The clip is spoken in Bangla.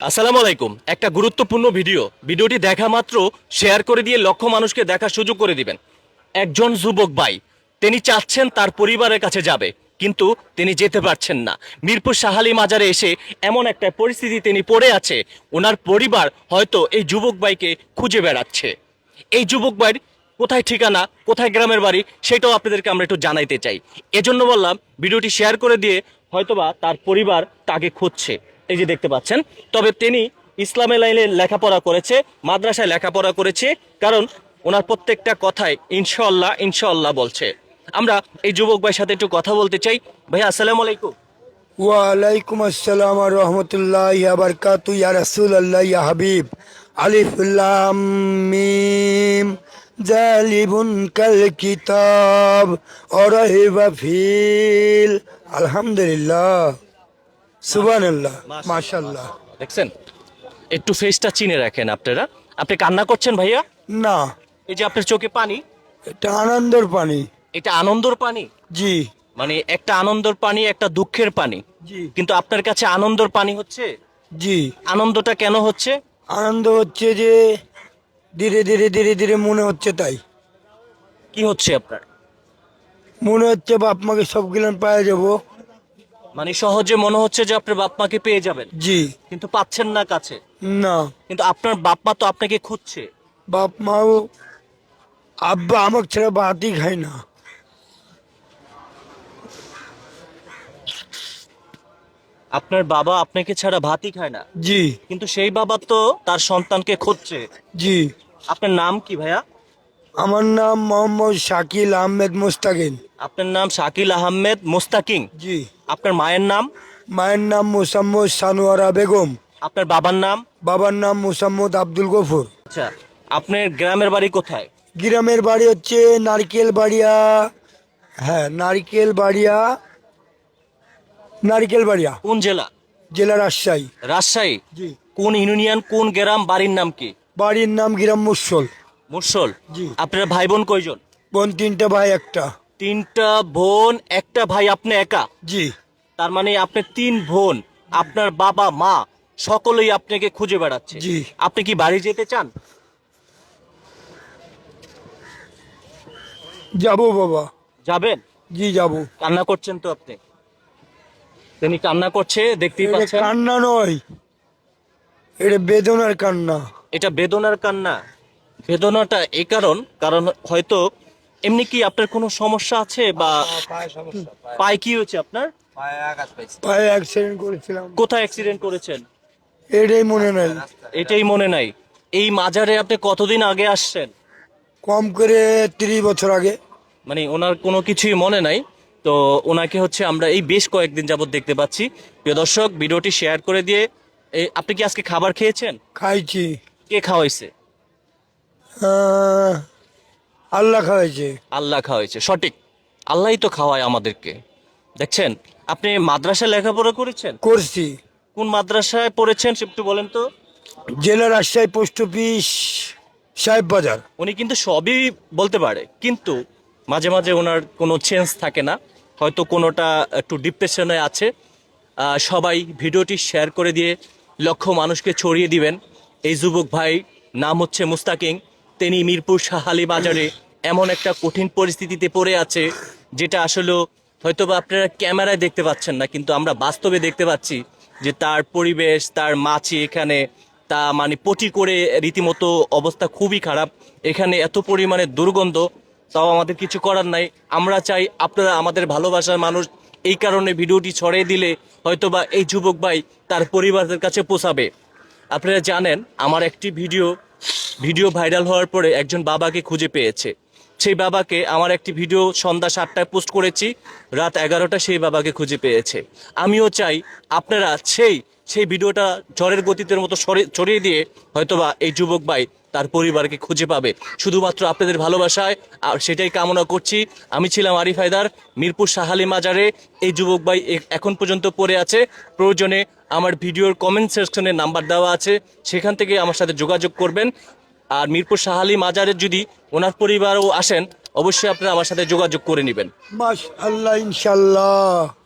আসসালামু আলাইকুম। একটা গুরুত্বপূর্ণ ভিডিওটি দেখা মাত্র শেয়ার করে দিয়ে লক্ষ মানুষকে দেখার সুযোগ করে দিবেন। একজন যুবক ভাই তিনি চাচ্ছেন তার পরিবারের কাছে যাবে, কিন্তু তিনি যেতে পারছেন না। মিরপুর শাহালি মাজারে এসে এমন একটা পরিস্থিতি তিনি পড়ে আছে, ওনার পরিবার হয়তো এই যুবক ভাইকে খুঁজে বেড়াচ্ছে। এই যুবক ভাইয়ের কোথায় ঠিকানা, কোথায় গ্রামের বাড়ি, সেটাও আপনাদেরকে আমরা একটু জানাইতে চাই। এজন্য বললাম ভিডিওটি শেয়ার করে দিয়ে হয়তোবা তার পরিবার তাকে খুঁজছে। এই যে দেখতে পাচ্ছেন, তবে তিনি ইসলামী লাইনে লেখাপড়া করেছে, মাদ্রাসায় লেখাপড়া করেছে, কারণ ওনার প্রত্যেকটা কথায় ইনশাআল্লাহ ইনশাআল্লাহ বলছে। আমরা এই যুবক ভাইয়ের সাথে একটু কথা বলতে চাই। ভাইয়া আসসালামু আলাইকুম। ওয়ালাইকুম আসসালাম ওয়া রাহমাতুল্লাহি ওয়া বারাকাতুহু ইয়া রাসূলুল্লাহ ইয়া হাবিব আলিফ লাম মিম জালিবুন কাল কিতাব ওয়া রাইবা ফিল আলহামদুলিল্লাহ সুবহানাল্লাহ মাশাআল্লাহ। দেখছেন, একটু ফেসটা চিনে রাখেন আপনারা। আপনি কান্না করছেন ভাইয়া? না, এই যে আপনার চোখে পানি, এটা আনন্দের পানি। এটা আনন্দর পানি। জি মানে একটা আনন্দর পানি, একটা দুঃখের পানি। জি কিন্তু আপনার কাছে আনন্দর পানি হচ্ছে। জি আনন্দটা কেন হচ্ছে? আনন্দ হচ্ছে যে ধীরে ধীরে ধীরে ধীরে মনে হচ্ছে, তাই কি হচ্ছে আপনার? মনে হচ্ছে বাপ মাকে সব গিলান পায়ে যাবো। মানে সহজে মনে হচ্ছে যে আপনার বাপ মাকে পেয়ে যাবেন, জি কিন্তু পাচ্ছেন না কাছে। না, কিন্তু আপনার বাপ মা তো আপনাকে খুঁজছে। বাপ মাও আব্বা আমাকে ছেড়ে ভাতই খায় না। আপনার বাবা আপনাকে ছাড়া ভাতই খায় না, জি কিন্তু সেই বাবা তো তার সন্তানকে খুঁজছে। জি আপনার নাম কি ভাইয়া? আমার নাম মোহাম্মদ শাকিল আহমেদ মুস্তাকিন। আপনার নাম শাকিল আহমেদ মোস্তাকিং। জি, আপনার মায়ের নাম? মায়ের নাম মুসাম্মদ সানোয়ারা বেগম। আপনার বাবার নাম? বাবার নাম মুসাম্মদ আব্দুল গফুর। আচ্ছা, আপনার গ্রামের বাড়ি কোথায়? গ্রামের বাড়ি হচ্ছে নারকেল বাড়িয়া। হ্যাঁ, নারকেল বাড়িয়া, নারকেল বাড়িয়া, কোন জেলা? জেলা রাজশাহী। রাজশাহী। জি, কোন ইউনিয়ন, কোন গ্রাম, বাড়ির নাম কি? বাড়ির নাম গ্রাম মুসল। মুরসল। জি, আপনার ভাই বোন কয়জন? বোন তিনটা, ভাই একটা। তিনটা বোন, একটা ভাই, আপনি একা। জি তার মানে আপনি তিন বোন, আপনার বাবা মা সকলেই আপনাকে খুঁজে বেড়াচ্ছে। জি, আপনি কি বাড়ি যেতে চান? যাবো বাবা। যাবেন? জি যাবো। কান্না করছেন তো আপনি, তিনি কান্না করছে, দেখতেই এটা পাচ্ছেন। কান্না নয়, এটা বেদনার কান্না। এটা বেদনার কান্না। বেদনাটা এই কারণ হয়তো এমনি কি আপনার কোনো সমস্যা আছে, বা পায়ে কি হয়েছে আপনার? পায়ে অ্যাক্সিডেন্ট করেছিলাম, কোথায় অ্যাক্সিডেন্ট করেছেন? এটাই মনে নাই। এটাই মনে নাই। এই মাজারে আপনি কতদিন আগে আসছেন? কম করে 30 বছর আগে। মানে ওনার কোনো কিছুই মনে নাই। তো ওনাকে হচ্ছে আমরা এই বেশ কয়েকদিন যাবত দেখতে পাচ্ছি। প্রিয় দর্শক, ভিডিওটি শেয়ার করে দিয়ে আপনি কি আজকে খাবার খেয়েছেন? খাইছি। কে খাওয়াইছে? আহ, আল্লাহ খাওয়াইছে। আল্লাহ খাওয়াইছে, সঠিক। আল্লাহই তো খাওয়ায় আমাদেরকে। দেখছেন, আপনি মাদ্রাসায় লেখাপড়া করেছেন? করছি। কোন মাদ্রাসায় পড়েছেন সে একটু বলেন তো। জেলা রাজশাহী, পোস্ট অফিস, সাহেব বাজার। উনি কিন্তু সবই বলতে পারে, কিন্তু মাঝে মাঝে ওনার কোনো চেঞ্জ থাকে না, হয়তো কোনোটা একটু ডিপ্রেশনে আছে। সবাই ভিডিওটি শেয়ার করে দিয়ে লক্ষ মানুষকে ছড়িয়ে দিবেন। এই যুবক ভাই নাম হচ্ছে মুস্তাকিং। তিনি মিরপুর শাহালি বাজারে এমন একটা কঠিন পরিস্থিতিতে পড়ে আছে, যেটা আসলে হয়তোবা আপনারা ক্যামেরায় দেখতে পাচ্ছেন না, কিন্তু আমরা বাস্তবে দেখতে পাচ্ছি যে তার পরিবেশ, তার মাছি এখানে তা মানে পটি করে রীতিমতো অবস্থা খুবই খারাপ। এখানে এত পরিমাণে দুর্গন্ধ, তাও আমাদের কিছু করার নাই। আমরা চাই আপনারা আমাদের ভালোবাসার মানুষ, এই কারণে ভিডিওটি ছড়িয়ে দিলে হয়তোবা এই যুবক ভাই তার পরিবারের কাছে পৌঁছাবে। আপনারা জানেন, আমার একটি ভিডিও ভাইরাল হওয়ার পরে একজন বাবাকে খুঁজে পেয়েছে। সেই বাবাকে আমার একটি ভিডিও সন্ধ্যা 7টায় পোস্ট করেছি, রাত 11টা সেই বাবাকে খুঁজে পেয়েছে। আমিও চাই আপনারা সেই ভিডিওটা ঝড়ের গতিতের মতো ছড়িয়ে দিয়ে হয়তোবা এই যুবক ভাই তার পরিবারকে খুঁজে পাবে, শুধুমাত্র আপনাদের ভালোবাসায়। আর সেটাই কামনা করছি। আমি ছিলাম আরিফ হায়দার, মিরপুর শাহালি মাজারে এই যুবক ভাই এখন পর্যন্ত পড়ে আছে। প্রয়োজনে আমার ভিডিওর কমেন্ট সেকশনে নাম্বার দেওয়া আছে, সেখান থেকে আমার সাথে যোগাযোগ করবেন। আর মিরপুর শাহালি মাজারে যদি ওনার পরিবারও আসেন, অবশ্যই আপনারা আমার সাথে যোগাযোগ করে নেবেন। মাশাআল্লাহ, ইনশাআল্লাহ।